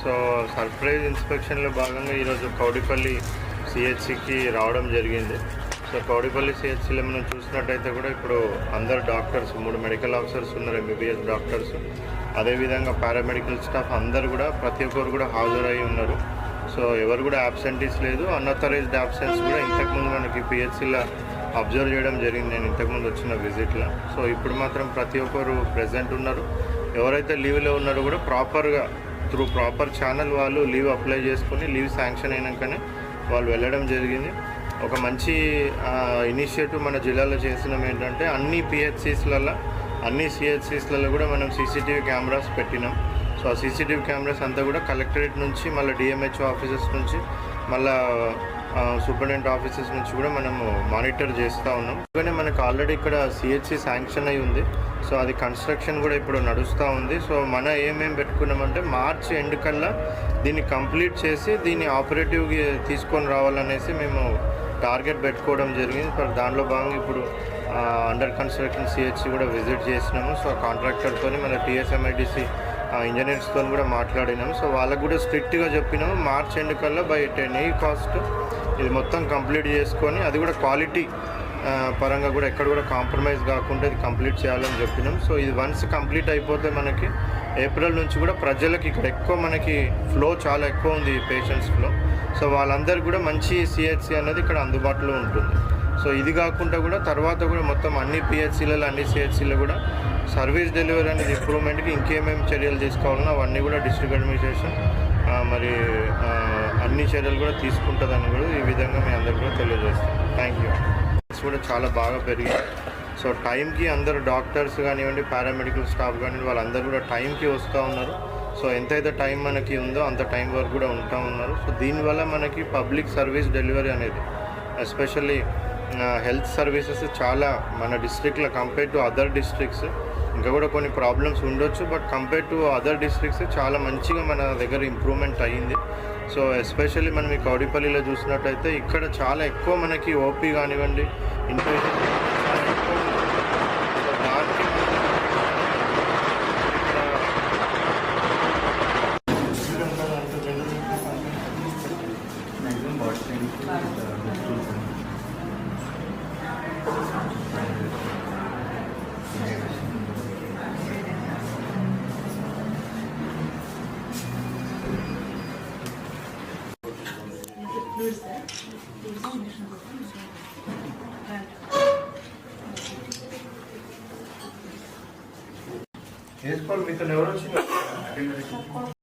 So surprise ఇన్స్పెక్షన్లో భాగంగా ఈరోజు కౌడిపల్లి సిహెచ్సికి రావడం జరిగింది. సో కౌడిపల్లి సిహెచ్సిలో మనం చూసినట్టయితే కూడా ఇప్పుడు అందరు డాక్టర్స్ 3 మెడికల్ ఆఫీసర్స్ ఉన్నారు, ఎంబీబీఎస్ డాక్టర్స్, అదేవిధంగా పారామెడికల్ స్టాఫ్ అందరు కూడా ప్రతి ఒక్కరు కూడా హాజరై ఉన్నారు. సో ఎవరు కూడా అబ్సెంటీస్ లేదు. అన్అథరైజ్డ్ అబ్సెన్స్ కూడా ఇంతకుముందు మనకి పిహెచ్సిలో అబ్జర్వ్ చేయడం జరిగింది, నేను ఇంతకుముందు వచ్చిన విజిట్లో. సో ఇప్పుడు మాత్రం ప్రతి ఒక్కరు ప్రెజెంట్ ఉన్నారు. ఎవరైతే లీవ్లో ఉన్నారో కూడా ప్రాపర్గా త్రూ ప్రాపర్ ఛానల్ వాళ్ళు లీవ్ అప్లై చేసుకుని లీవ్ శాంక్షన్ అయినాకనే వాళ్ళు వెళ్ళడం జరిగింది. ఒక మంచి ఇనిషియేటివ్ మన జిల్లాలో చేసినాం ఏంటంటే అన్ని పిహెచ్సిస్లలో అన్ని సిహెచ్సిస్లలో కూడా మనం సీసీటీవీ కెమెరాస్ పెట్టినాం. సో ఆ సీసీటీవీ కెమెరాస్ అంతా కూడా కలెక్టరేట్ నుంచి మళ్ళీ డిఎంహెచ్ఓ ఆఫీసెస్ నుంచి మళ్ళీ సూపరింటెండెంట్ ఆఫీసెస్ నుంచి కూడా మనము మానిటర్ చేస్తూ ఉన్నాం. కానీ మనకు ఆల్రెడీ ఇక్కడ సిహెచ్సి శాంక్షన్ అయి ఉంది. సో అది కన్స్ట్రక్షన్ కూడా ఇప్పుడు నడుస్తూ ఉంది. సో మన ఏమేమి పెట్టుకున్నామంటే మార్చి ఎండ్ కల్లా దీన్ని కంప్లీట్ చేసి దీన్ని ఆపరేటివ్కి తీసుకొని రావాలనేసి మేము టార్గెట్ పెట్టుకోవడం జరిగింది. దానిలో భాగంగా ఇప్పుడు అండర్ కన్స్ట్రక్షన్ సిహెచ్సి కూడా విజిట్ చేసినాము. సో కాంట్రాక్టర్తో మన టీఎస్ఎంఐడిసి ఇంజనీర్స్తో కూడా మాట్లాడినాము. సో వాళ్ళకు కూడా స్ట్రిక్ట్గా చెప్పినాము మార్చ్ ఎండ్ కల్లా బై 10 కాస్ట్ ఇది మొత్తం కంప్లీట్ చేసుకొని అది కూడా క్వాలిటీ పరంగా కూడా ఎక్కడ కూడా కాంప్రమైజ్ కాకుండా ఇది కంప్లీట్ చేయాలని చెప్పినాం. సో ఇది వన్స్ కంప్లీట్ అయిపోతే మనకి ఏప్రిల్ నుంచి కూడా ప్రజలకు ఇక్కడ ఎక్కువ మనకి ఫ్లో చాలా ఎక్కువ ఉంది, పేషెంట్స్ ఫ్లో. సో వాళ్ళందరికీ కూడా మంచి సిహెచ్సి అనేది ఇక్కడ అందుబాటులో ఉంటుంది. సో ఇది కాకుండా కూడా తర్వాత కూడా మొత్తం అన్ని పిహెచ్సిలలో అన్ని సిహెచ్సిలో కూడా సర్వీస్ డెలివరీ అనేది ఇంప్రూవ్మెంట్కి ఇంకేమేమి చర్యలు తీసుకోవాలన్నా అవన్నీ కూడా డిస్ట్రిక్ట్ అడ్మినిస్ట్రేషన్ మరి అన్ని చర్యలు కూడా తీసుకుంటుందని కూడా ఈ విధంగా మీ అందరికీ కూడా తెలియజేస్తాం. Thank you. కూడా చాలా బాగా పెరిగింది. సో టైంకి అందరు డాక్టర్స్ కానివ్వండి, పారామెడికల్ స్టాఫ్ కానివ్వండి, వాళ్ళందరూ కూడా టైంకి వస్తూ ఉన్నారు. సో ఎంతైతే టైం మనకి ఉందో అంత టైం వరకు కూడా ఉంటా ఉన్నారు. సో దీనివల్ల మనకి పబ్లిక్ సర్వీస్ డెలివరీ అనేది ఎస్పెషల్లీ హెల్త్ సర్వీసెస్ చాలా మన డిస్ట్రిక్ట్లో కంపేర్ టు అదర్ డిస్ట్రిక్ట్స్ ఇంకా కూడా కొన్ని ప్రాబ్లమ్స్ ఉండొచ్చు, but compare to other districts చాలా మంచిగా మన దగ్గర ఇంప్రూవ్మెంట్ అయ్యింది. సో ఎస్పెషల్లీ మనం ఈ కౌడిపల్లిలో చూసినట్టయితే ఇక్కడ చాలా ఎక్కువ మనకి ఓపీ కానివ్వండి, ఇన్పేషెంట్ చాలా ఎక్కువ ఉంది. సో దానికి వేసుకోవాలి. మీతో ఎవరు వచ్చింది?